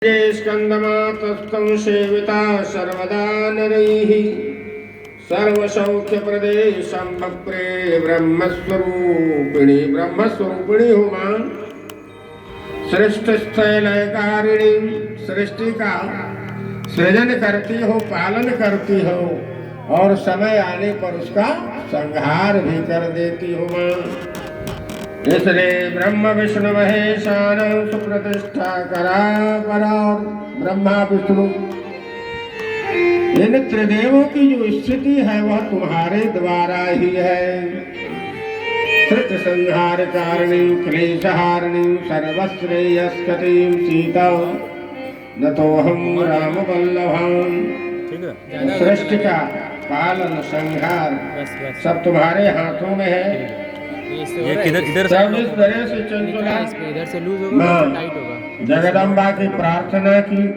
स्कंदमातस्थं सेविता सर्वदा नरैः सर्वसौख्यप्रदे संभक्रे ब्रह्मस्वरूपिणी हो मां सृष्टिस्थलयकारिणी सृष्टि का सृजन करती हो, पालन करती हो और समय आने पर उसका संहार भी कर देती हो मां। इसलिए ब्रह्म विष्णु महेशान सुप्रतिष्ठा करा करा। ब्रह्मा विष्णु इन त्रिदेवों की जो स्थिति है वह तुम्हारे द्वारा ही है। कृत संहार कारिणी क्लेशहारिणी सर्वश्रेयस्कतीं सीता न तो हम राम वल्लभाम। सृष्टि का पालन संहार सब तुम्हारे हाथों में है। ये किधर सब इस तरह से चंचला इधर से लूज होगा तो टाइट होगा। जगदम्बा की प्रार्थना की।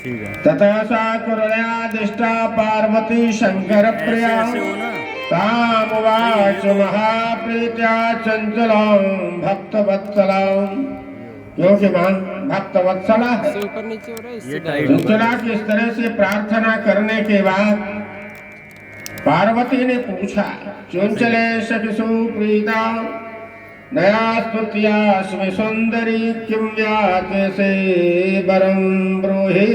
ठीक है। तथा सा कुरयादिष्टा पार्वती शंकर प्रिया तामुवाच महाप्रीत्या चंचलां भक्तवत्सलां। क्योंकि भक्तवत्सला है, ऊपर नीचे हो रहा है, ये चंचला की इस तरह से प्रार्थना करने के बाद पार्वती ने पूछा, चंचले सखिसु प्रीता नया स्तुत्यास्मि सुंदरी किं व्याचसे वरं ब्रूहि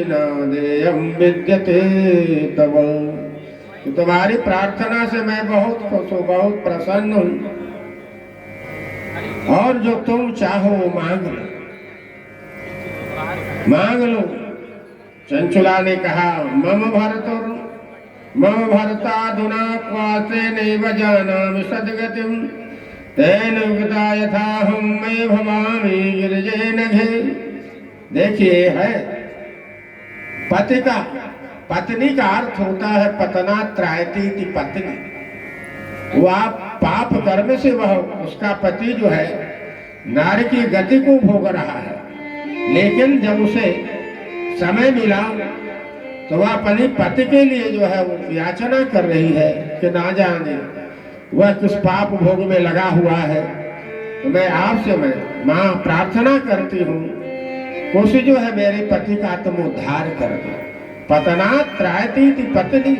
न देयं विद्यते तव। तुम्हारी प्रार्थना से मैं बहुत खुश हूँ, बहुत प्रसन्न हूँ और जो तुम चाहो मांग लो, मांग लो। चंचला ने कहा, मम भरताधुना क्वासे नैव जानामि सद्गतिं तेन युक्ता यथाहं मैं भवामि गिरिजे नघे। देखिए है पत्नी का अर्थ होता है पतना त्रायती थी पत्नी। वो आप पाप कर्म से वह उसका पति जो है नारी की गति को भोग रहा है, लेकिन जब उसे समय मिला तो वह अपने पति के लिए जो है वो याचना कर रही है कि ना जाने वह किस पाप भोग में लगा हुआ है। तो मैं आपसे माँ प्रार्थना करती हूँ, कोशिश जो है मेरे पति का तुम उद्धार कर दो। पतना त्रायती थी पत्नी,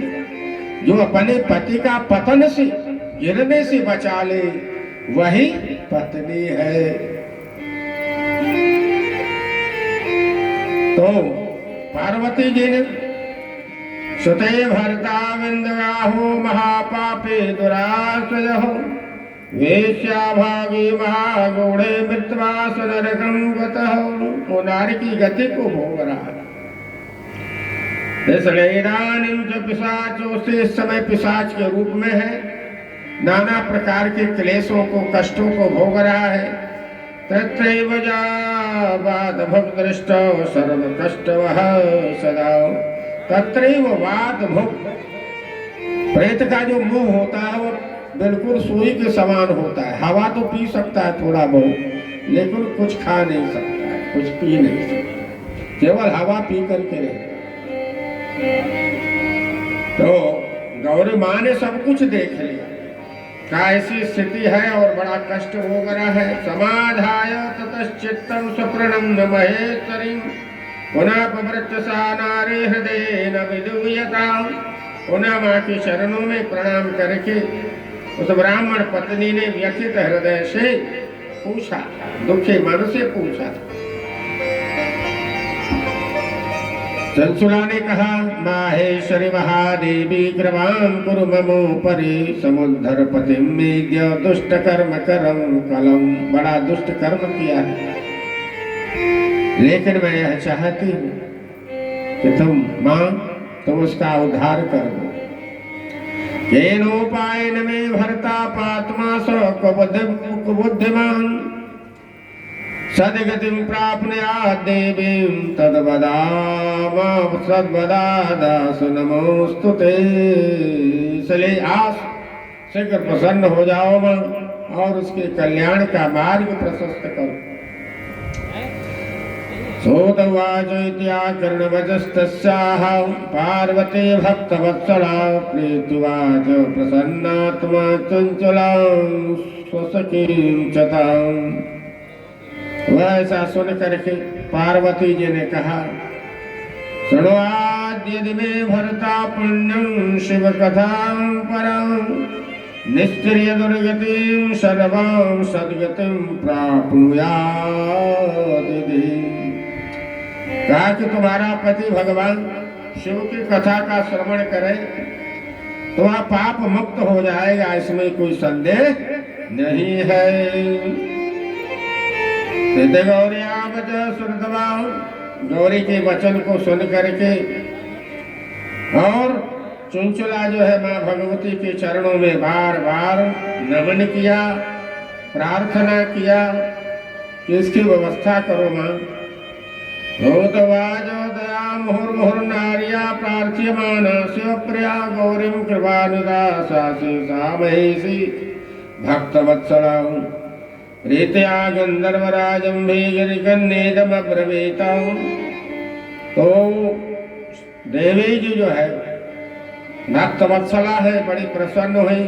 जो अपने पति का पतन से गिरने से बचा ले वही पत्नी है। तो पार्वती जी ने सुते भरता विंदगाहो महापापे दुरासयो वेश्या भागी महागूढ़े मृत्वास नरकं गतः। वो नारी की गति को भोग रहा है। इसलिए इदानीं जो पिशाच उसे इस समय पिशाच के रूप में है, नाना प्रकार के क्लेशों को कष्टों को भोग रहा है। तत्रैव जावाद भुक् दृष्टो सर्व कष्टवः सदा। तत्रैव वाद भुक्, प्रेत का जो मुंह होता है वो बिल्कुल सुई के समान होता है। हवा तो पी सकता है थोड़ा बहुत, लेकिन कुछ खा नहीं सकता है, कुछ पी नहीं सकता, केवल हवा पी करके रहता। तो गौरी माँ ने सब कुछ देख लिया, क्या ऐसी स्थिति है और बड़ा कष्ट हो रहा है। समाधाय ततश्चित्तं स्वप्रणम्य महेश्वरीं पुनः पवृत्य सा नारी हृदय न विदूयता। पुनः माँ के चरणों में प्रणाम करके उस ब्राह्मण पत्नी ने व्यथित हृदय से पूछा, दुखी मन से पूछा। चंचला ने कहा, माहेश्वरी महादेवी कृपां कुरु ममोपरि समुद्धर पतिं मेद्य दुष्ट कर्म करम कलम। बड़ा दुष्ट कर्म किया है, लेकिन मैं यह चाहती हूँ कि तुम उसका उद्धार कर दो। केनोपायेन मे भर्ता पात्मा स बुद्धिमान सद्गतिं प्राप्नुयात् देवीं तद्वदादासु नमोस्तुते। इसलिए आस शीघ्र प्रसन्न हो जाओ मां और उसके कल्याण का मार्ग प्रशस्त करो। सोदवाचैत्याकर्णवचस्तस्याः पार्वती भक्तवत्सला प्रीतिवाच प्रसन्नात्मा चंचलां स्वसखीं च ताम्। वह ऐसा सुन करके पार्वती जी ने कहा, शृण्वाद्यदि मे भरता पुण्यं शिव कथां परं निश्चर्य दुर्गतिं सर्वां सद्गतिं प्राप्नुयात्। कहा कि तुम्हारा पति भगवान शिव की कथा का श्रवण करे तो वह पाप मुक्त हो जाएगा, इसमें कोई संदेह नहीं है। गौरी के वचन को सुन करके और चुनचुला जो है माँ भगवती के चरणों में बार बार नमन किया, प्रार्थना किया कि इसकी व्यवस्था करो माँ। भूतवाजो दया मुहुर्मुहुर् नार्या प्रार्थ्यमाना शिवप्रिया गौरीं कृपानुदासासि सा महेशी भक्तवत्सला प्रीत्या गंधर्वराजम्भीगिरिकन्नेदमब्रवीत। तो देवी जी जो है भक्तवत्सला है, बड़ी प्रसन्न हुई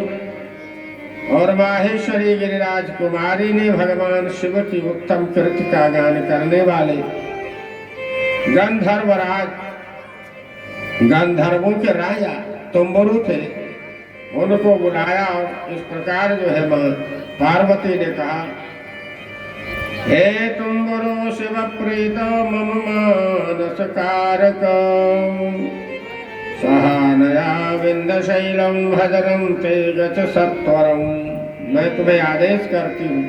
और माहेश्वरी गिरिराज कुमारी ने भगवान शिव की उत्तम कृत्य का गान करने वाले गंधर्वराज, गंधर्वों के राजा तुम्बरु थे, उनको बुलाया और इस प्रकार जो है मां पार्वती ने कहा, हे तुम्बरो शिव प्रीत मम मानस कारक सहानया विंध्यशैलम भजरं ते गच सत्वरम। मैं तुम्हें आदेश करती हूँ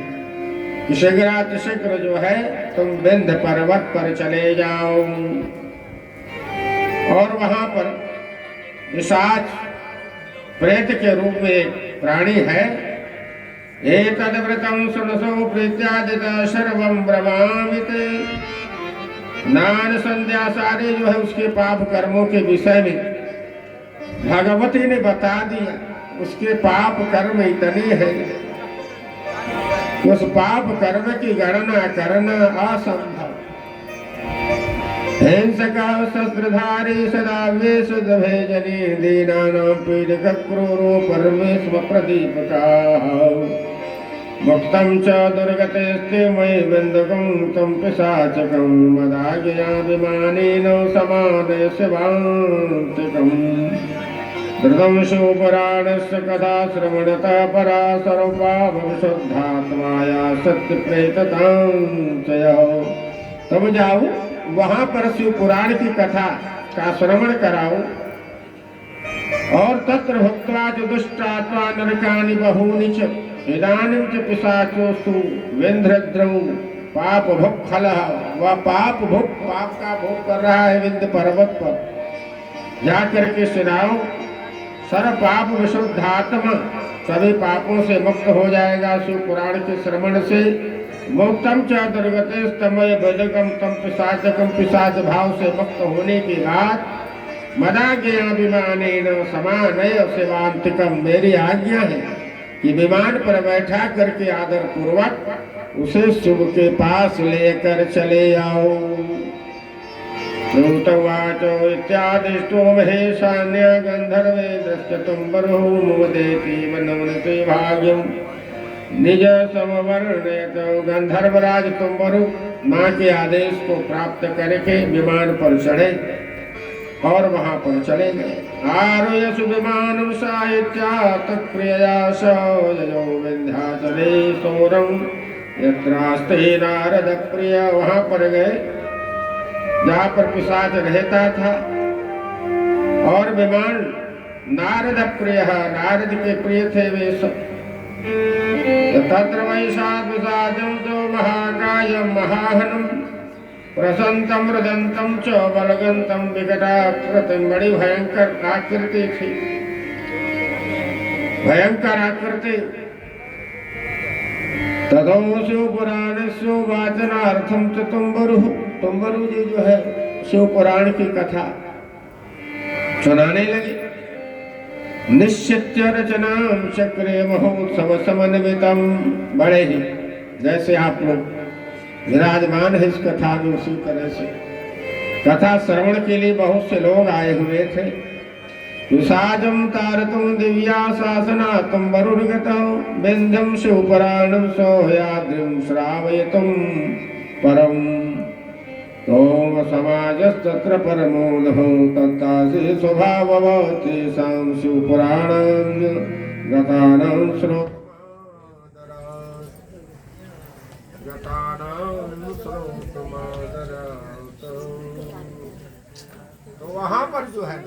कि शीघ्रातिशीघ्र जो है तुम विंध्य पर्वत पर चले जाओ और वहां पर पिशाच प्रेत के रूप में एक प्राणी है। एतद्व्रतं सुनसो प्रीत्यादित सर्वं ब्रह्मामिते। स्नान संध्या सारे जो है उसके पाप कर्मों के विषय में भगवती ने बता दिया। उसके पाप कर्म इतने हैं, उस पाप कर्म की गणना करना असंभव। हिंसका शस्त्रधारी सदा वेशभेजनी दीनानां पीडक क्रूरो परमेश्वर प्रदीपकाः मुक्तं च दुर्गतेस्ते मयि बन्धकं तं पिशाचकं मदाज्ञया विमानेन समानय शिवान्तिकम्। धृतं शिवपुराणस्य कथा श्रवणतः परा सर्वा भविष्योद्धात्माया सत्यप्रेततां च यः। तब जाओ वहां पर शिव पुराण की कथा का श्रवण कराओ और तत्र भक्त्वा च दुष्टात्मा नरकानि बहूनि च इदानीं च पिशाचोस्तु विंध्यद्रौ पाप भुक् खलः। वह पाप का भोग कर रहा है विंध्य पर्वत पर जाकर के सुनाओ। सर्व पाप विशुद्धात्मा सभी पापों से मुक्त हो जाएगा शिव पुराण के श्रवण से। मुक्तम च दुर्गते स्तमय बजकम तम पिशाचकम, पिशाच भाव से मुक्त होने के बाद मदाज्ञया विमानेन समानय शिवांतिकम, मेरी आज्ञा है कि विमान पर बैठा करके आदर पूर्वक उसे शिव के पास लेकर चले आओ। श्रुतवाचो इत्यादिष्टो महेशान्य गंधर्वे दृश्य तुम्बरो मुदेति वनवनते भाग्यम निज समवर्णयत। गंधर्वराज तुम्बरु माँ के आदेश को प्राप्त करके विमान पर चढ़े और वहां पर चले गए। आरोहयसु विमानं साहित्या तत्प्रियया सो विंध्याचले सोरं यत्रास्ते नारद प्रिय। वहां पर गए जहाँ पर पिशाच रहता था और विमान नारद प्रिय, नारद के प्रिय थे वे सब। तत्र वैशा पिशाचं तो महाकायं महाहनं प्रसन्तं रुदन्तं च बलगन्तं विकटाकृतिं। बड़ी भयंकर आकृति थी, भयंकर आकृति। ततो शिव पुराणस्य वाचनार्थं च तुम्बरुः, तुम्बरु जी जो है शिव पुराण की कथा सुनाने लगे। निश्चित्य रचनां चक्रे महोत्सव समन्वितम, बड़े ही जैसे आप लोग विराजमान है इस कथा में उसी तरह से कथा श्रवण के लिए बहुत से लोग आए हुए थे। विषाजं तारतुं दिव्या शासना तुम्बरुर्गतौ विंध्यं शिवपुराणं सोहयाद्रिं श्रावयितुं परम्। ओम समाजस्तत्र परमोदः तत्तासे स्वभाववतेषां शिवपुराणं गतानां तो वहाँ पर जो है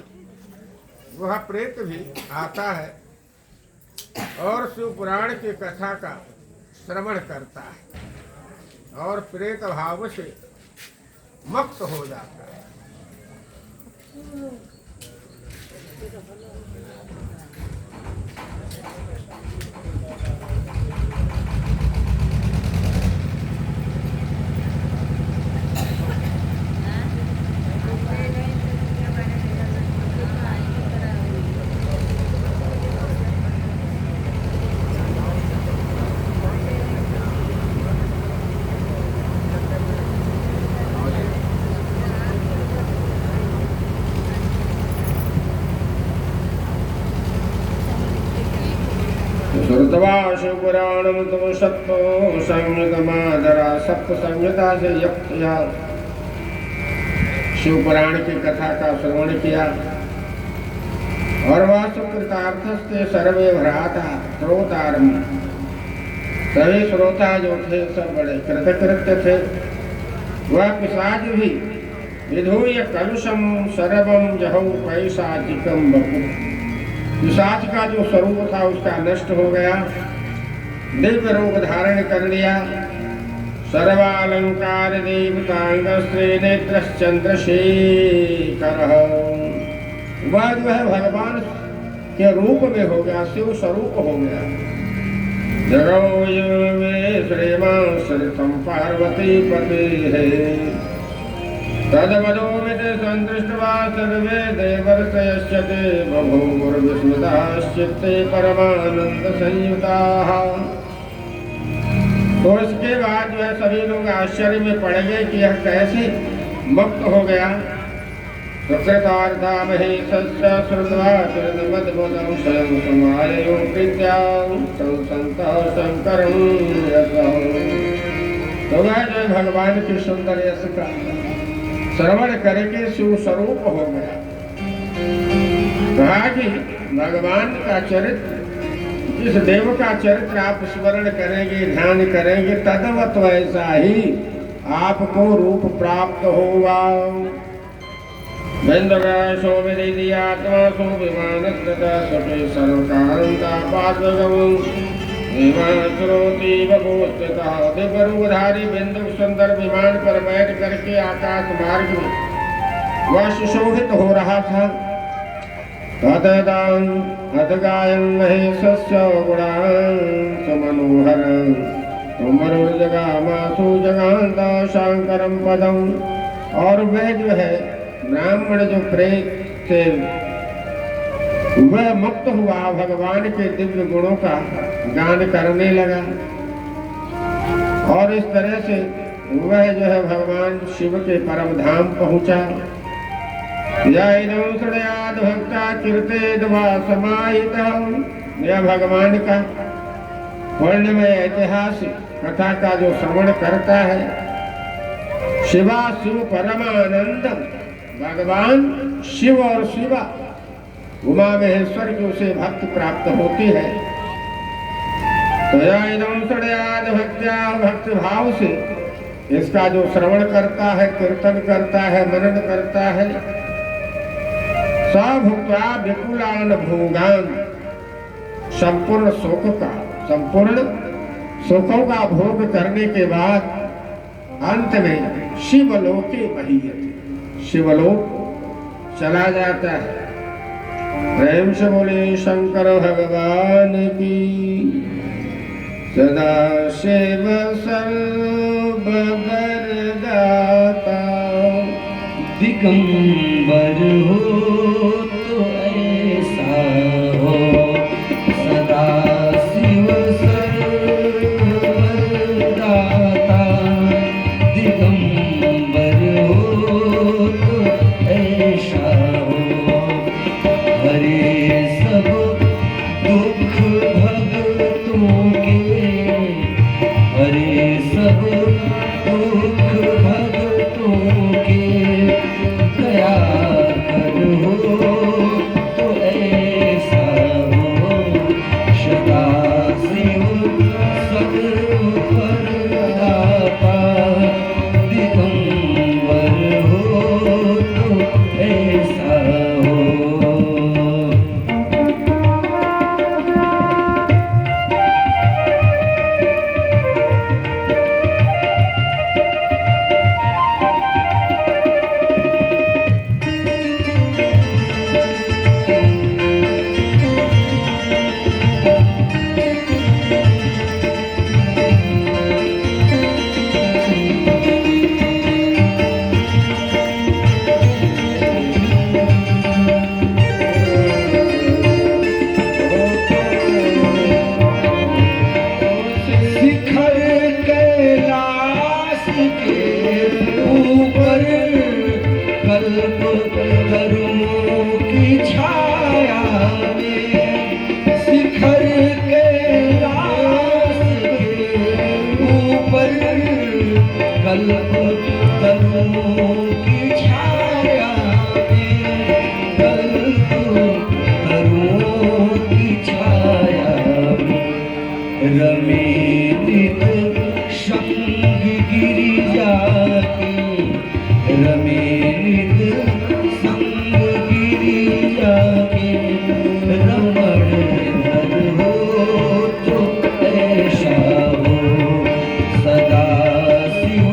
वह प्रेत भी आता है और शिव पुराण की कथा का श्रवण करता है और प्रेत भाव से मुक्त हो जाता है। श्रुत्वा शिवपुराणं तम सत्तो संयुगमादरा सप्त संहिता से युक्तया शिवपुराण की कथा का श्रवण किया और वह सुकृतार्थस्ते सर्वे भ्राता श्रोतारम सभी श्रोता जो थे सब बड़े कृतकृत्य थे। वह पिशाच भी विधूय कलुषम सर्वम जहौ पैशाचिकम बपु पिशाच का जो स्वरूप था उसका नष्ट हो गया, दिव्य रूप धारण कर लिया। सर्वालंकार देवतांग श्री नेत्रश्चंद्रशेखर वह जो है भगवान के रूप में हो गया, शिव स्वरूप हो गया। जगौ में श्रीमां पार्वती पति है तदवदोमित संदृष्ट्वा सर्वे देवर्षयश्चते बभूवुर्विस्मिताश्चित्ते परमानंद संयुताः। तो इसके बाद जो है सभी लोग आश्चर्य में पड़ गए कि यह कैसे मुक्त हो गया। सुकृतार्थामहि सस्य श्रुत्वा कृतमद्भुतं स्वयं समाययो प्रीत्यां संसन्तः शंकरं यतः। तो वह जो भगवान की सुंदर यश का श्रवण करके शिव स्वरूप हो गया। कहा कि भगवान का चरित्र, जिस देव का चरित्र आप स्मरण करेंगे, ध्यान करेंगे, तदवत वैसा ही आपको रूप प्राप्त होगा। बिंदुराशो विदियात्मा सो विमानस्तथा सटे सर्वकांता पार्श्वगमं दिव्य रूपधारी बिंदु सुंदर विमान पर बैठ करके आकाश मार्ग में वह सुशोभित हो रहा था। गायन महेशस्य गुणांत मनोहर मरुजगामासु जगांता शंकरम पदम। और वह जो है ब्राह्मण जो प्रेत से वह मुक्त हुआ, भगवान के दिव्य गुणों का गान करने लगा। और इस तरह से वह जो है भगवान शिव के परम धाम पहुंचा। भक्ता कीर्तेद वा समाहिता। यह भगवान का वर्णमय ऐतिहासिक कथा का जो श्रवण करता है, शिवा शिव परमानंदम, भगवान शिव और शिवा उमा महेश्वर की उसे भक्ति प्राप्त होती है। तो भक्त्या भक्ति भाव से इसका जो श्रवण करता है, कीर्तन करता है, मनन करता है, सभुक्त्वा विपुलान भोगान, संपूर्ण सुखों का भोग करने के बाद अंत में शिवलोके महीयते, शिवलोक चला जाता है। प्रेम से बोले शंकर भगवान की। सदा शिव सर्व वरदाता, दिगंबर हो तो ऐसा हो। सदा शिव सर्व वरदाता, दिगंबर हो तो ऐसा हो। हरे सब दुख भगतों के, हरे सब दुख भगतों की छाया में, कल तो तरुओं की छाया में रमे नित संग गिरिजा के, रमे नित संग गिरिजा के, रमण धर हो तो ऐसा हो, सदा शिव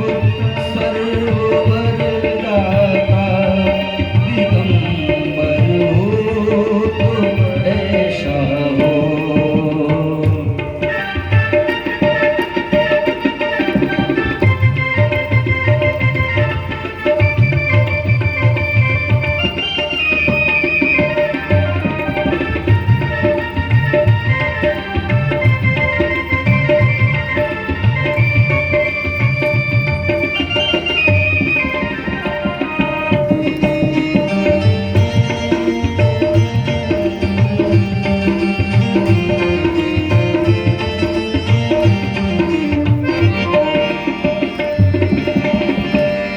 सरोवर दाता, दिगंबर हो तो ऐसा हो।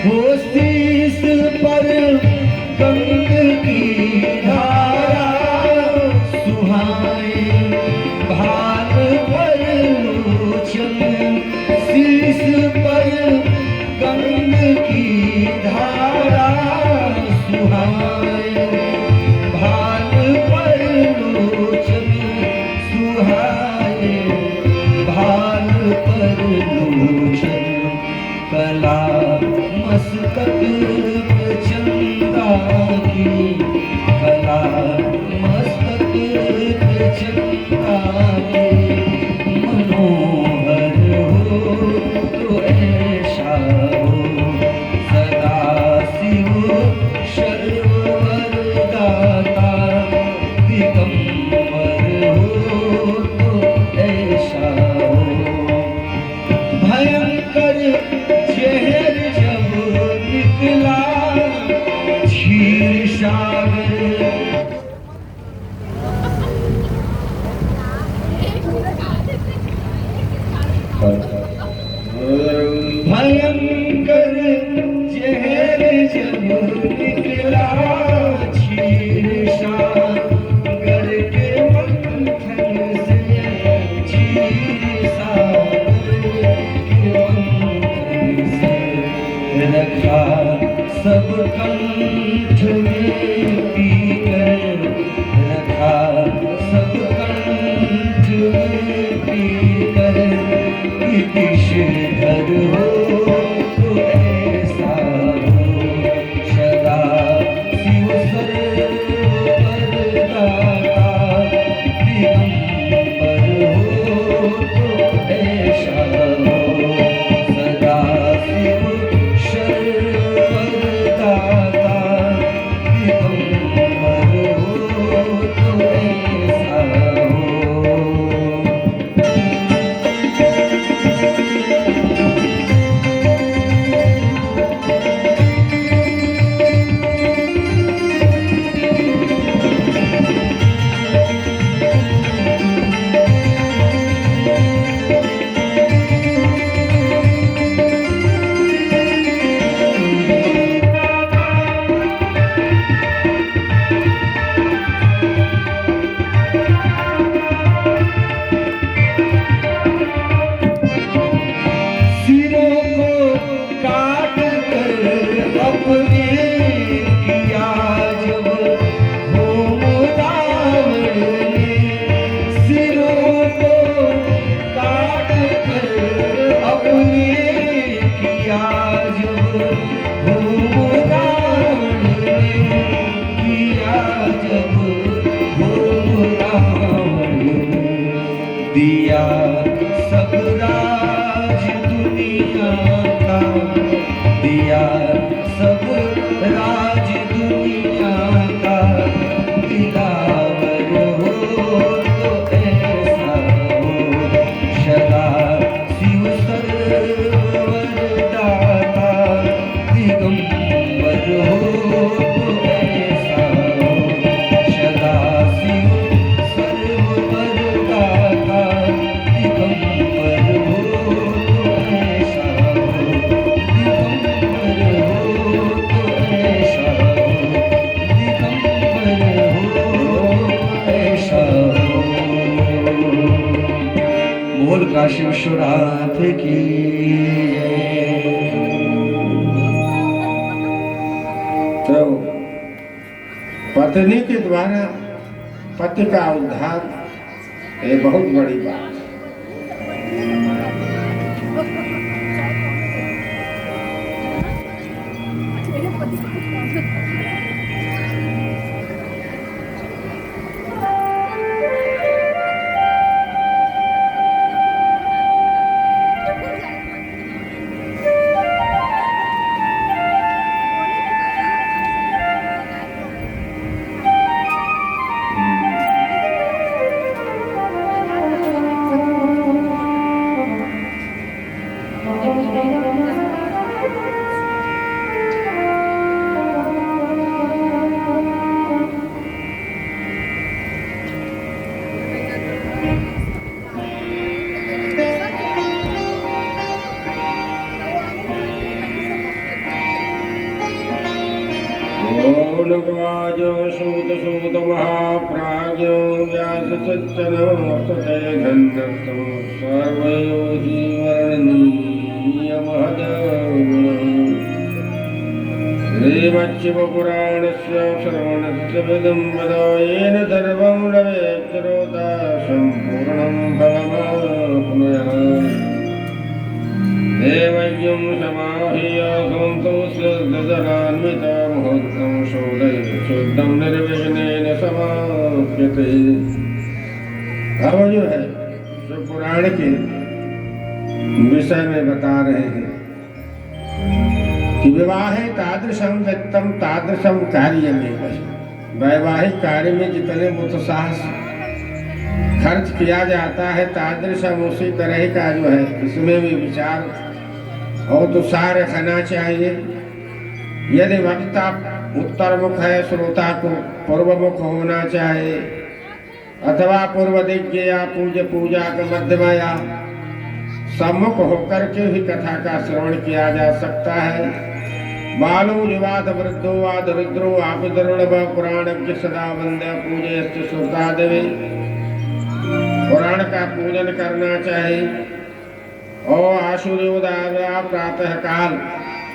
हो शीस पर गंग की धारा, सुहाए भाल पर लोचन, शीस पर गंग की धारा, सुहाए भाल पर लोचन, सुहाए भाल पर लोचन, कला मस्तक पे चंदा की, कला मस्तक पे चंदा की, मनोहर हो तो ऐसा हो, सदा शिव सरोवर दाता, दिगंबर हो तो ऐसा हो। भयंकर जहर जब निकला क्षीर सागर, भयंकर जहर जब निकला क्षीर सागर के मंथन से, क्षीर सागर के मंथन से, रखा सब कंठ में पीकर, रखा सब कंठ में पीकर, विषधर हो तो ऐसा हो, सदा शिव सरोवर दाता, दिगंबर हो तो ऐसा हो, सदा शिव सरोवर दाता, दिगंबर हो तो ऐसा हो। सिरों को काट कर अपने किया जब होम रावण ने, सिरों को काट कर अपने किया जब होम रावण ने, किया जब होम रावण ने, दिया सब राज दुनिया का, दिया सब राज दुनिया का, दिलावर हो तो ऐसा हो, सदा शिव सरोवर दाता, दिगंबर हो तो ऐसा हो, सदा शिव सरोवर दाता, दिगंबर हो तो ऐसा हो, दिगंबर हो शिव सुरात की जय। तो पत्नी के द्वारा पति का उद्धार ये बहुत बड़ी बात है। जो सूत सूत महाप्राज्ञो व्यास सज्जन सतय धन्यस्तु सर्वयोगी वर्णनीय श्रीमच्छिवपुराणस्य श्रवणस्य विदम्बद येन सर्वं रवेक्षरोता सम्पूर्णं फलमाप्नुयात्। देवज्ञं समाह्य सन्तोषदरान्विता मुहूर्तं शोधय शुद्धं निर्विघ्नेन समाप्यते। अब जो है जो पुराण के विषय में बता रहे हैं कि विवाहे तादृशं व्यक्तं तादृशं कार्यमेव। वैवाहिक कार्य में जितने उत्साह खर्च किया जाता है तादृशम उसी तरह का जो है इसमें भी विचार और उत्साह रखना चाहिए। यदि वक्ता उत्तरमुख है श्रोता को पूर्वमुख होना चाहिए अथवा पूर्व दिग्गे या पूजा के मध्यमा या सम्मुख होकर के भी कथा का श्रवण किया जा सकता है। बालो युवाद वृद्धो वाद रुद्रो आपितरुण पुराणज्ञ सदा वंद्य पूजयश्च श्रोता देवी। पुराण का पूजन करना चाहिए और आशुर्योदय प्रातः काल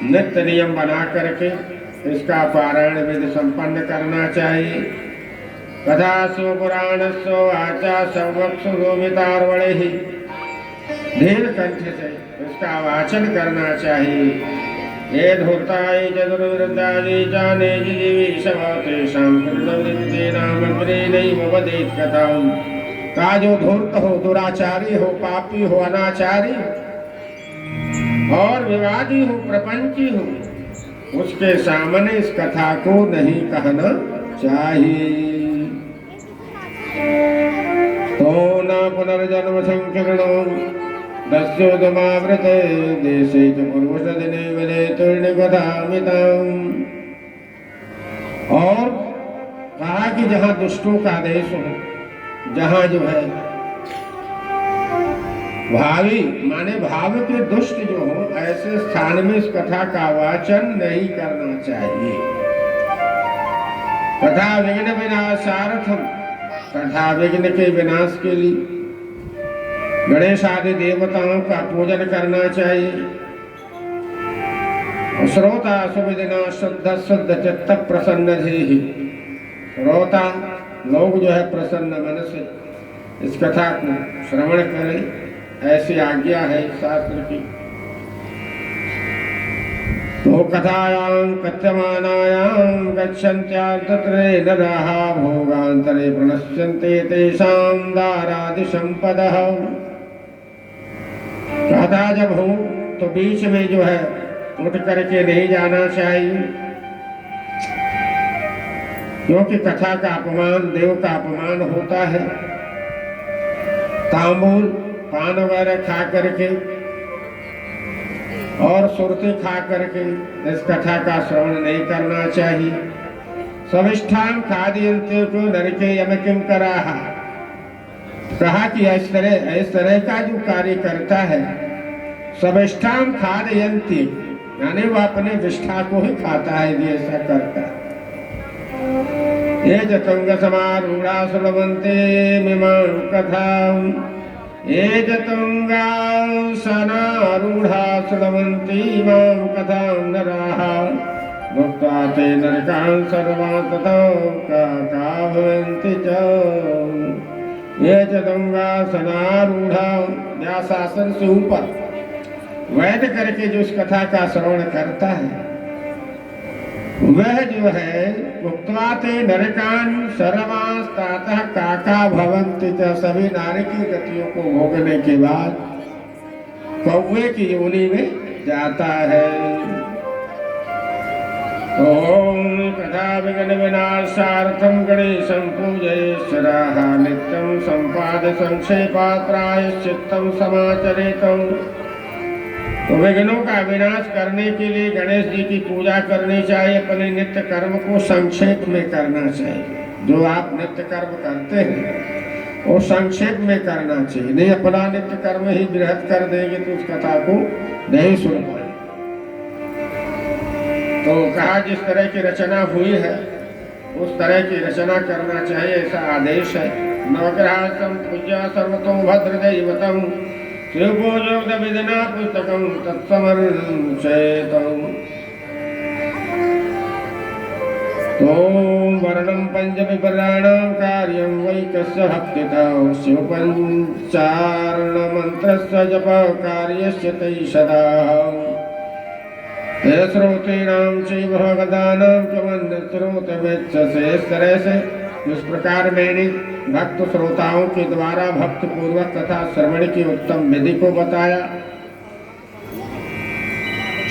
नित्य नियम बना करके इसका पारायण विधि संपन्न करना चाहिए। कथा सो पुराण सो आचा सवक्षुमितार्वणे ही धीर कंठ से इसका वाचन करना चाहिए। ये धूर्ताय चतुर्वृद्धादि जाने जीवी शवातेषां कृष्णवृत्ते नाम अग्रे नैव वदेत् कथाम्। का जो धूर्त हो दुराचारी हो पापी हो अनाचारी और विवादी हो प्रपंची हो उसके सामने इस कथा को नहीं कहना चाहिए। तो न पुनर्जन्म संकीर्णो दस्योदमावृते देशे च पूर्वसदिने वदे तुर्ण्य कथामिताम्। और कहा कि जहाँ दुष्टों का देश हो जहाँ जो है भावी माने भाव के दुष्ट जो हो ऐसे स्थान में इस कथा का वाचन नहीं करना चाहिए। कथा विघ्न विनाशार्थम कथा विघ्न के विनाश के लिए गणेश आदि देवताओं का पूजन करना चाहिए। श्रोता सुविदिना शुद्ध शुद्ध चित्त प्रसन्न धीहि। श्रोता लोग जो है प्रसन्न मन से इस कथा को श्रवण करें ऐसी आज्ञा है शास्त्र की। तो कथायां कथ्यमानायां गच्छन्त्यान्तरे नराः भोगान्तरे प्रणश्यन्ते तेषां दारादि संपदः। कथा जब हो तो बीच में जो है उठ करके नहीं जाना चाहिए क्योंकि कथा का अपमान देव का अपमान होता है। तांबूल पान वगैरह खा करके और सुरती खा करके इस कथा का श्रवण नहीं करना चाहिए। सविष्ठान खाद्यन्ते को नरके यम किम कराह। कहा कि इस तरह का जो कार्य करता है सविष्ठान खाद्यन्ते यानी वो अपने विष्ठा को ही खाता है यदि ऐसा करता है। ये जतंग समारूढ़ा सुलभन्ते मिमां कथां एजतुंगा सनारूढ़ा शृण्वन्ति मां कथां नराः भुक्त्वा ते नरकान् सर्वान् ततो का भवन्ति च। एजतुंगा सनारूढ़ा, व्यासासन से ऊपर वैध करके जो इस कथा का श्रवण करता है वह जो है उक्त्वा ते नरकान् सर्वांस्तातः काका भवन्ति च, सभी नारक की गतियों को भोगने के बाद कौवे की योनि में जाता है। ओम कथा विघ्न विनाशार्थं गणेशं पूजयेश्वराः नित्यं सम्पाद्य संक्षेपात् प्रायश्चित्तं समाचरेत्। तो विघ्नों का विनाश करने के लिए गणेश जी की पूजा करनी चाहिए। अपने नित्य कर्म को संक्षेप में करना चाहिए। जो आप नित्य कर्म करते हैं वो संक्षेप में करना चाहिए। नहीं अपना नित्य कर्म ही बृहत कर देंगे तो उस कथा को नहीं सुन पाए। तो कहा जिस तरह की रचना हुई है उस तरह की रचना करना चाहिए, ऐसा आदेश है। नवग्रह पूजा सर्वतो भद्र दैवतम शिवपूजोक्त विदना पुस्तकं तत्समर्चयेत्। तो वर्णं पंचविपराणां कार्यं वै कस्य भक्तितः शिवपञ्चारणमन्त्रस्य जप कार्यस्य तैषदा। हे श्रोतॄणां चैव भगवदानां च मन्यश्रोतमेच्छसे। इस तरह से जिस प्रकार मैंने भक्त श्रोताओं के द्वारा भक्त पूर्वक तथा श्रवण की उत्तम विधि को बताया।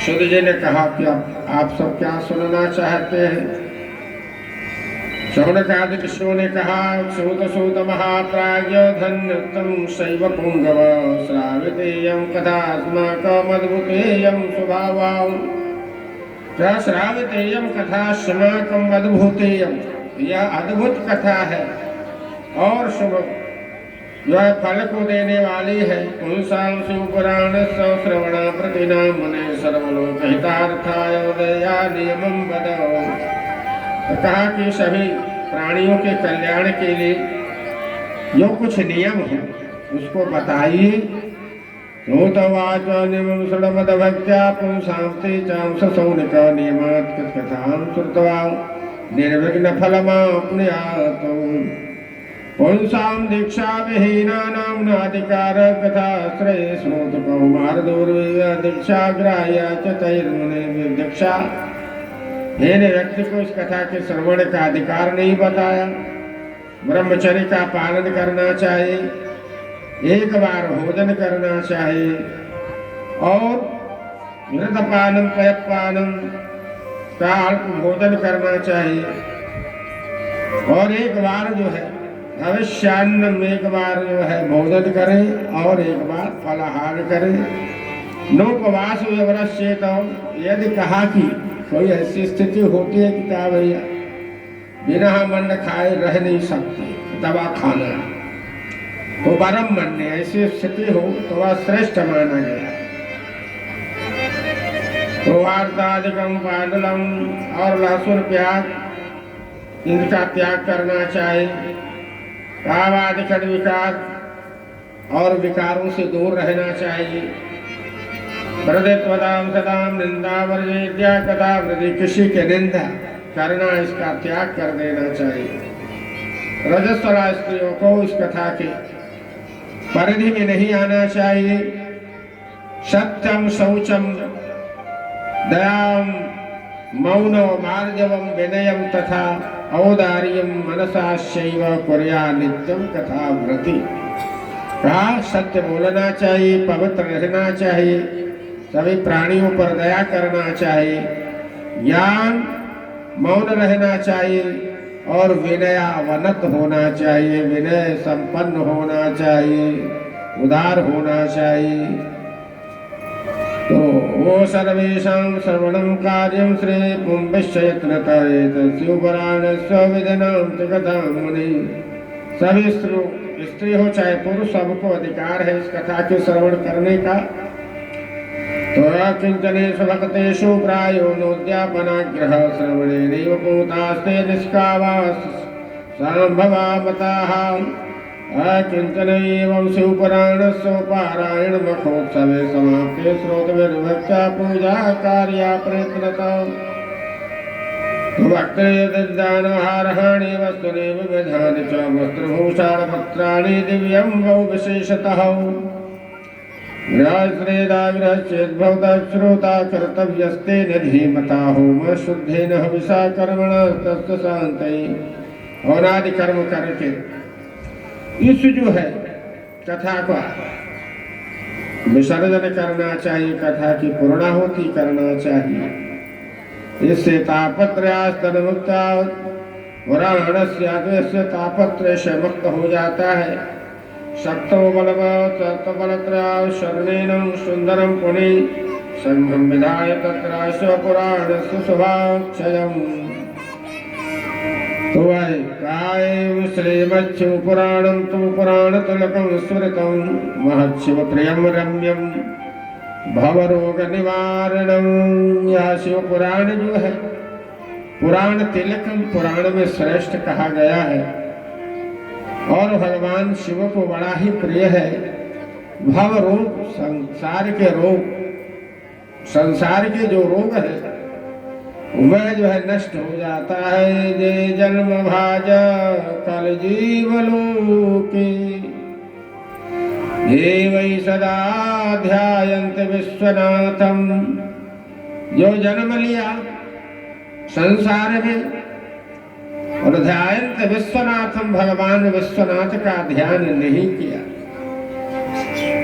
शुद्ध जी ने कहा कि आप सब क्या सुनना चाहते हैं। शौनकादि ऋषियों ने कहा सूत सूत महाप्राज्ञ धन्यतम शैव पुंगव श्रावितेयं कथास्माकमद्भुतेयं स्वभावां श्रावितेयं कथास्माकमद्भुतेयं। यह अद्भुत कथा है और शुभ जो है फल को देने वाली है। पुंसां शिवपुराण श्रवण प्रतिना मुने सर्वलोक हितार्थाय उदया नियमं वदो। तो कहा कि सभी प्राणियों के कल्याण के लिए जो कुछ नियम हो उसको बताइए। श्रोतवाच नियमं शृण्वद्भक्त्या पुंसां ते चांस शौनक नियमात् कथां श्रुत्वा निर्विघ्न फलमाप्नुयात्। पुंसां दीक्षा विहीनानां नाधिकार कथा श्रेय श्रोत कौमार दूर्विव दीक्षा ग्राह्या च तैर्मुने दीक्षा। मैंने व्यक्ति को इस कथा के श्रवण का अधिकार नहीं बताया। ब्रह्मचर्य का पालन करना चाहिए, एक बार भोजन करना चाहिए और मृतपानम पयपानम का अल्प भोजन करना चाहिए और एक बार जो है भविष्यान्न में एक बार जो है भोजन करे और एक बार फलाहार करे। नोपवास व्यवरश्येत। यदि कहा कि कोई ऐसी स्थिति होती है कि क्या भैया बिना मन खाए रह नहीं सकते, दवा खाना तो परम मन ऐसी स्थिति हो तो वह श्रेष्ठ माना गया। तो वार्तादिकम पांडलम और लहसुन प्याज इनका त्याग करना चाहिए। कामादि खड विकार और विकारों से दूर रहना चाहिए। प्रदित्वदाम सदाम निंदा वर्जेत्या कथा वृद्धि, किसी के निंदा करना इसका त्याग कर देना चाहिए। रजस्वला स्त्रियों को इस कथा के परिधि में नहीं आना चाहिए। सत्यम शौचम दयाम मौनो मार्जवम विनयम तथा औदार्यम मनसा शैव कुर्या नित्यम कथा व्रति। कहा सत्य बोलना चाहिए, पवित्र रहना चाहिए, सभी प्राणियों पर दया करना चाहिए, ज्ञान मौन रहना चाहिए और विनयावनत होना चाहिए, विनय संपन्न होना चाहिए, उदार होना चाहिए। तो वो सर्वेषां श्रवणं कार्यं श्री पुंभिश्चयत्नता शिवपुराणस्य विदनां कथा मुनि। सभी स्त्री हो चाहे पुरुष सबको अधिकार है इस कथा के श्रवण करने का। तो किंचनेषु भक्तेषु प्रायो नोद्यापनाग्रह श्रवणेनैव पूतास्ते निष्कामाः संभवा मताः। अकिंचन एवं शिवपुराण पारायण मखोत्सवे समाप्ते श्रोतविर्भक्त्या पूजा कार्या प्रयत्नता भक्तदानहारहाणि वस्तुनेव विधानि च वस्त्रभूषाणपत्राणि दिव्यं वौ विशेषतः गृहश्रेदाग्रश्चेद्भवतः श्रोता कर्तव्यस्ते निधीमता होम शुद्धेन हविषा कर्मण तस्य शांति होनादि कर्म करके इस जो है कथा का विसर्जन करना चाहिए, कथा की पूर्णाहुति करना चाहिए। इससे तापत्रयास्तन्मुक्ता पुराणस्य तापत्रय से मुक्त हो जाता है। शक्तो बलवत्तबलत्रया शरणेन सुंदरम पुनि संघम विधाय तत्रास्य पुराणस्य शुभाक्षयम्। तो काय श्रीमच्छिव पुराणं तु पुराणतिलकं स्मृतं महच्छिव प्रियं रम्यं भवरोग निवारणं। यह शिव पुराण जो है पुराण तिलकम पुराण में श्रेष्ठ कहा गया है और भगवान शिव को बड़ा ही प्रिय है। भव रोग संसार के जो रोग है वह जो है नष्ट हो जाता है। जे जन्म भाज कल जीवलोके ये वै सदा ध्यायन्त विश्वनाथम। जो जन्म लिया संसार में और ध्यायन्त विश्वनाथम भगवान विश्वनाथ का ध्यान नहीं किया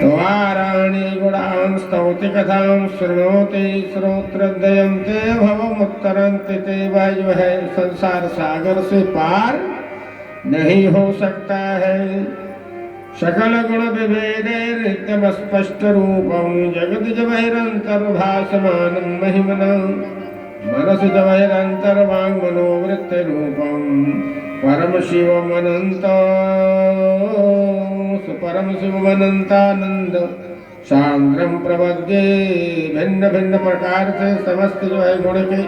तो वाराणि गुणां स्तौति कथां शृणोति श्रोत्रद्वयन्ते भवमुत्तरन्ति ते। वह जो है संसार सागर से पार नहीं हो सकता है। सकल गुण विभेदे नित्यम स्पष्ट रूपम जगत जबहिरंतर्भासमानं महिमना मनस जबहिरंतर्वांग मनोवृत्ति रूपम परम शिवमनंतानंद सांद्रम प्रबद्धे। भिन्न भिन्न प्रकार से समस्त जो है गुण के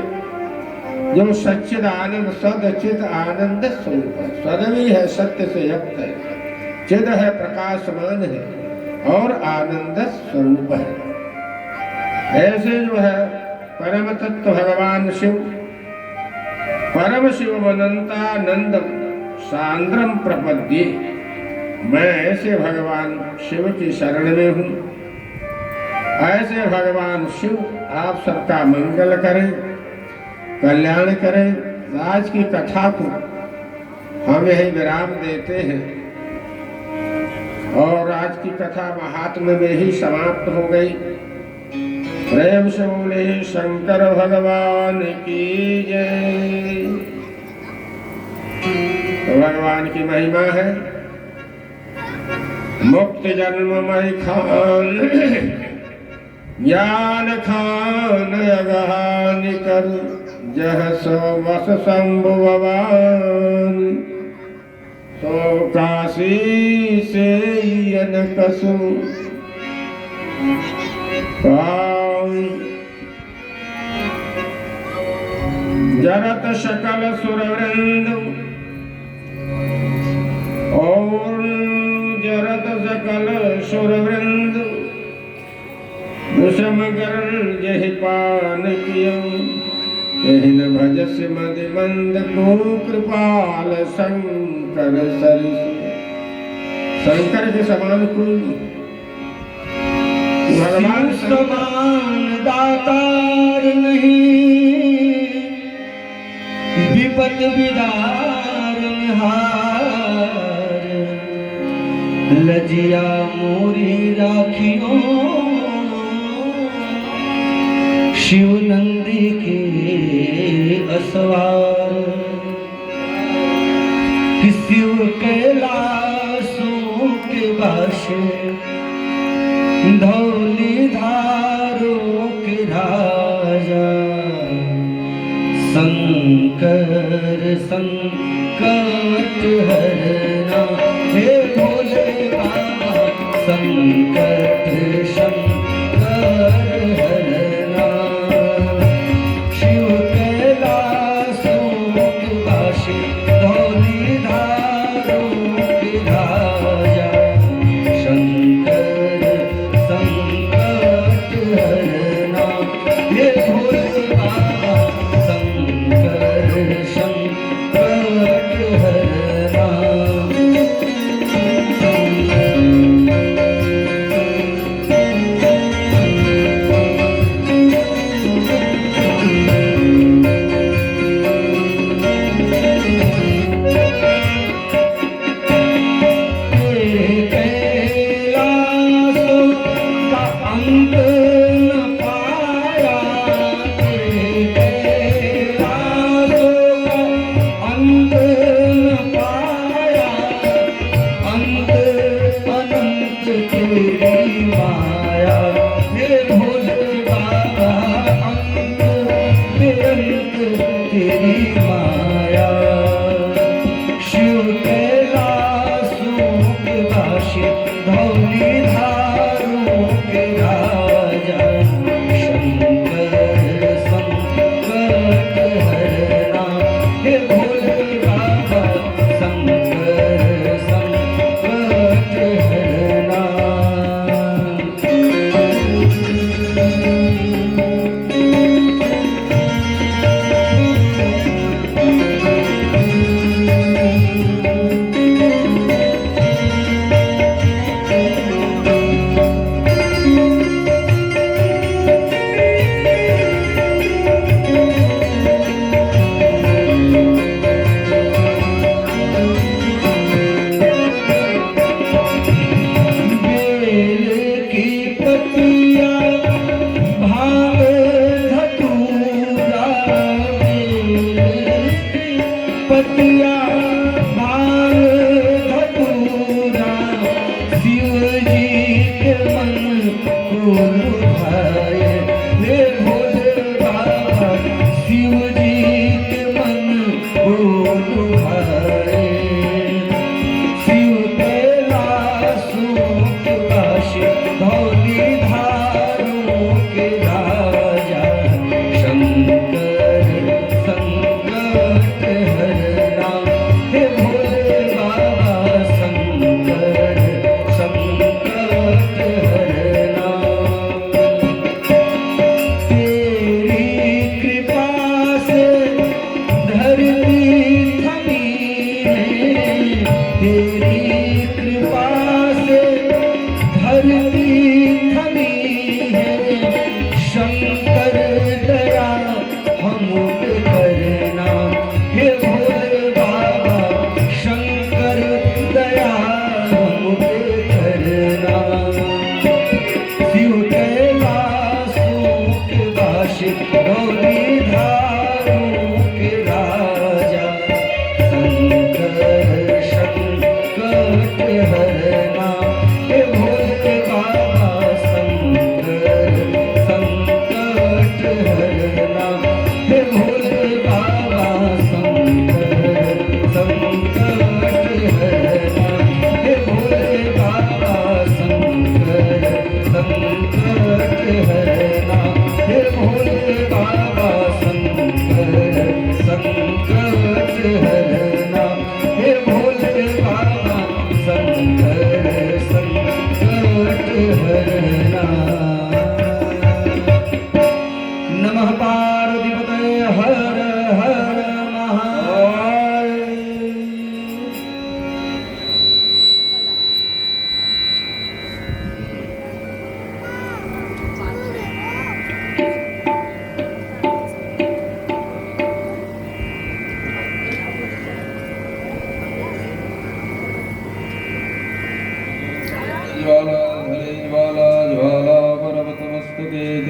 जो सच्चिद आनंद सदचित आनंद स्वरूप है। सद भी है, सत्य से युक्त है, चिद है, प्रकाशमान है और आनंद स्वरूप है। ऐसे जो है परम तत्व भगवान शिव परम शिवमनंतानंद सांद्रम प्रपद्ये। मैं ऐसे भगवान शिव की शरण में हूँ। ऐसे भगवान शिव आप सबका मंगल करें, कल्याण करें। आज की कथा को हम यही विराम देते हैं और आज की कथा महात्म्य में ही समाप्त हो गई। प्रेम से बोले शंकर भगवान की जय। तो भगवान की महिमा है मुक्त जन्ममय खान ज्ञान खान अगहान कर जह सो वस शंभु भवान। तो काशी से यन कसु जरत सकल सुरवृंद और जरत सकल सुरवृंद विषम गरल जहि पान कियो एहिन भजस मदि मंद को कृपाल शंकर सरिस। शंकर के समान कोई भगवान समान दातार नहीं विपत विदार हार लजिया मोरी राखियो शिव नंदी के असवार। शिव कैलाशों के बाशे धौली धारों के राजा शंकर संकट हरना। हे भोले बाबा संकट शंकर हरना। शिव कैलाशों के वासी धौली धारों के राजा संकट हरना।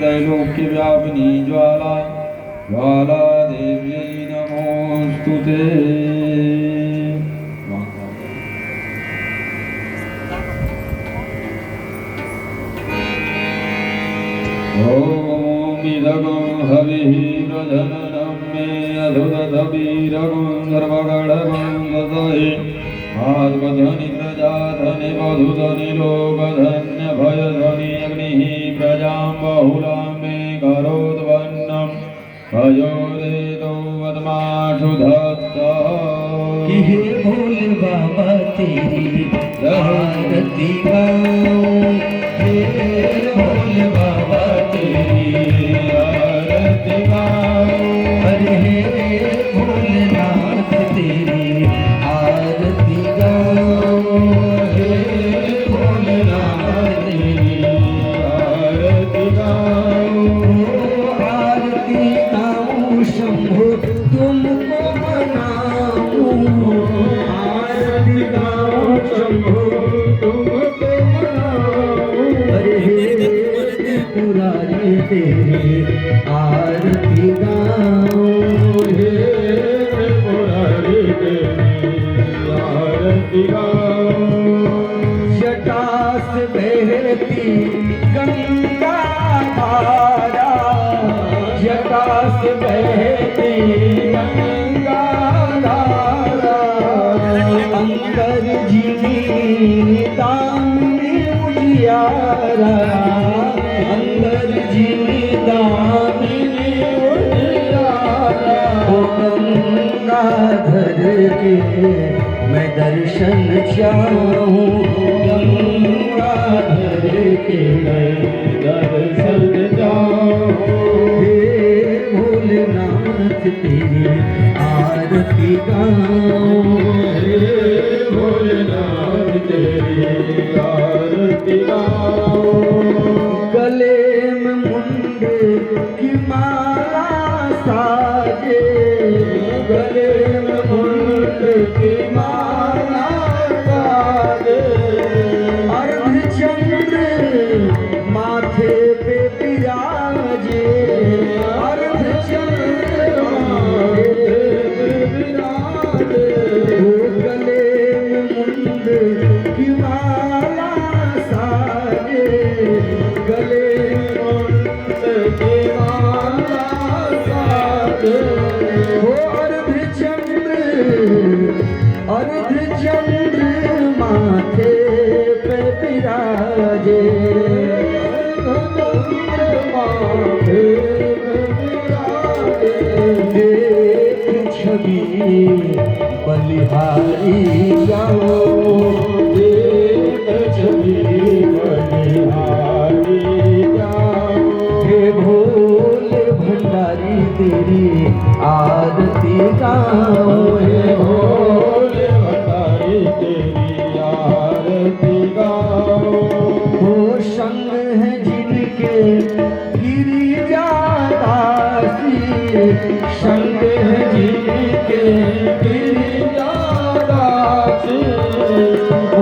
त्रैलोक्यव्यापिनी ज्वाला ज्वाला देव्यै नमोऽस्तुते। ॐ इदगं हविः प्रजननं मे अधुदधवीरगं सर्वगणगं ददहि आत्मधनि प्रजाधनि वधुधनि लोकधन्यभयधनि अग्निः प्रजां बहुलां मे करोद्वन्नं भयोरेतो वदमाशु दत्तः। कि हे भोले बाबा तेरी आरती गाऊं, हे भोले बाबा तेरी आरती गाऊं, अरे हे भोले उजारा अंदर जीदानी उजियारा ओ गंगाधर के मैं दर्शन चाहूं गंगाधर के मैं दर्शन चाहूं हे भोलेनाथ तेरी आरती गाऊं हे भोलेनाथ तेरी आरती गाऊं गले में मुंडे की माला साजे गले में मुंडे की माला साजे अर्धचंद्र माथे पे विराजे अर्धचंद्र माथे पे विराजे ओ गले में मुंड की माला साजे गले में मुंड की माला साजे ओ अर्धचंद्र माथे पे विराजे माथे पे विराजे देख छवि बलिहारी गाओ देख छवि बलिहारी गाओ हे भोले भंडारी तेरी आरती गाओ हे भोले भंडारी तेरी आरती गाओ हो संग है जिनके गिरिजादासी संग है जिनके गिरिजादासी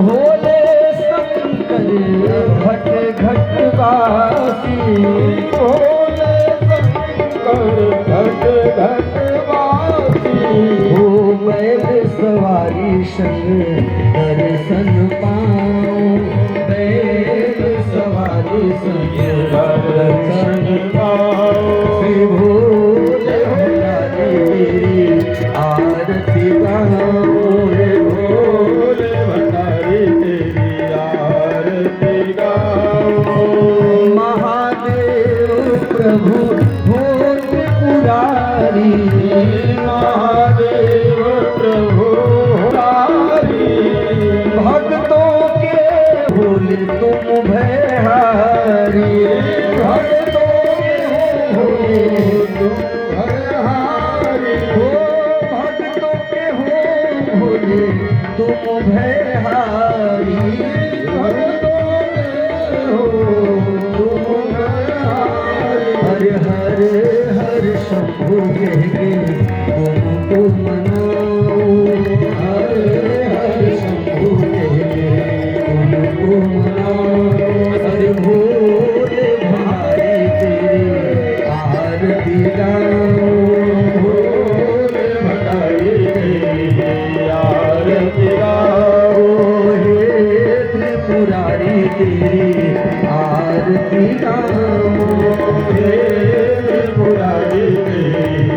भोले शंकर घट घट वासी भोले शंकर घट घट वासी हो मैल सवारी संग दर्शन पाऊं बैल सवारी संग दर्शन पाऊं श्री भोले भंडारी तेरी आरती गाऊं हे भोले भंडारी तेरी आरती गाऊं महादेव प्रभु भोग पुरारी महादेव प्रभु पुरारी भक्तों के भोले तुम भयहारी भक्तों के भोले तुम भयहारी हो भक्तों के हो भोले तुम भयहारी भक्तों के हो तुम भयहारी हर हर हर शंभु कह के तुमको मनाओ हर हर शंभु कह के तुमको मनाओ हर भोले भाई तेरी आरती गाओ भोले भाई तेरी आरती गाओ हे त्रिपुरारी तेरी आरती गाओ हे त्रिपुरारी तेरी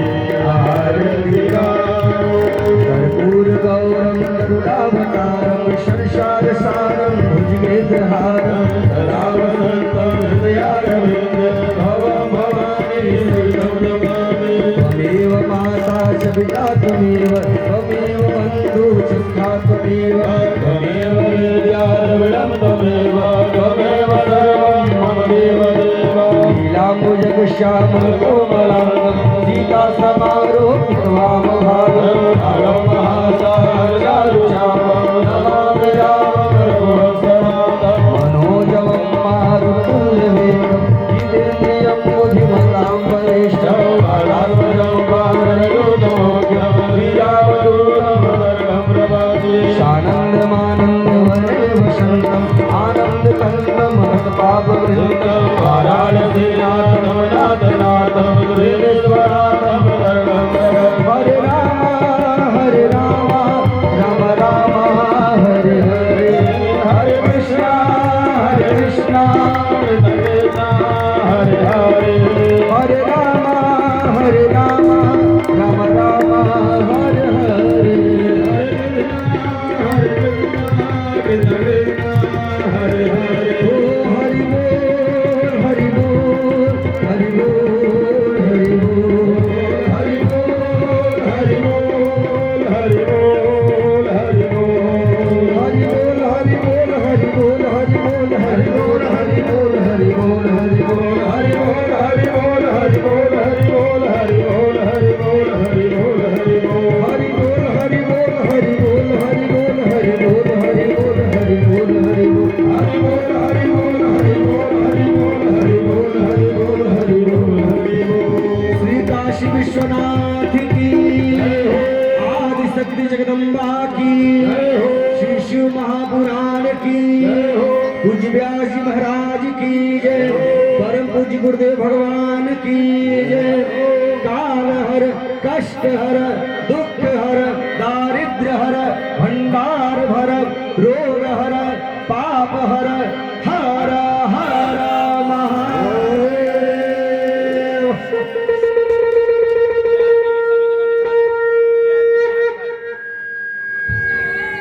आरती गाओ कर्पूर गौरम करुणावतारम संसार सारम भुजगेन्द्रहारम सदा वसन्तं हृदयारविन्दे भवं भवानी शरणं नमामि त्वमेव माता च पिता त्वमेव त्वमेव बन्धु च सखा त्वमेव त्वमेव विद्या द्रविणं त्वमेव त्वमेव सर्वं मम देवदेव लीलाम्बुजगश्यामल कोमलाङ्गं सीता समारोपितवाम भागं भागं महासागरचारुचापं नमामि रामं रघुवंशनाथं मनोजवं मारुतुल्यवेगं जितेन्द्रियं बुद्धिमतां वरिष्ठं वातात्मजं वानरयूथमोग्यं वीरावधूतं सरस्वती जगदम्बा की श्री शिव महापुराण की पूज्य व्यास जी महाराज की जय, परम पूज्य गुरुदेव भगवान की जय। काल हर कष्ट हर दुख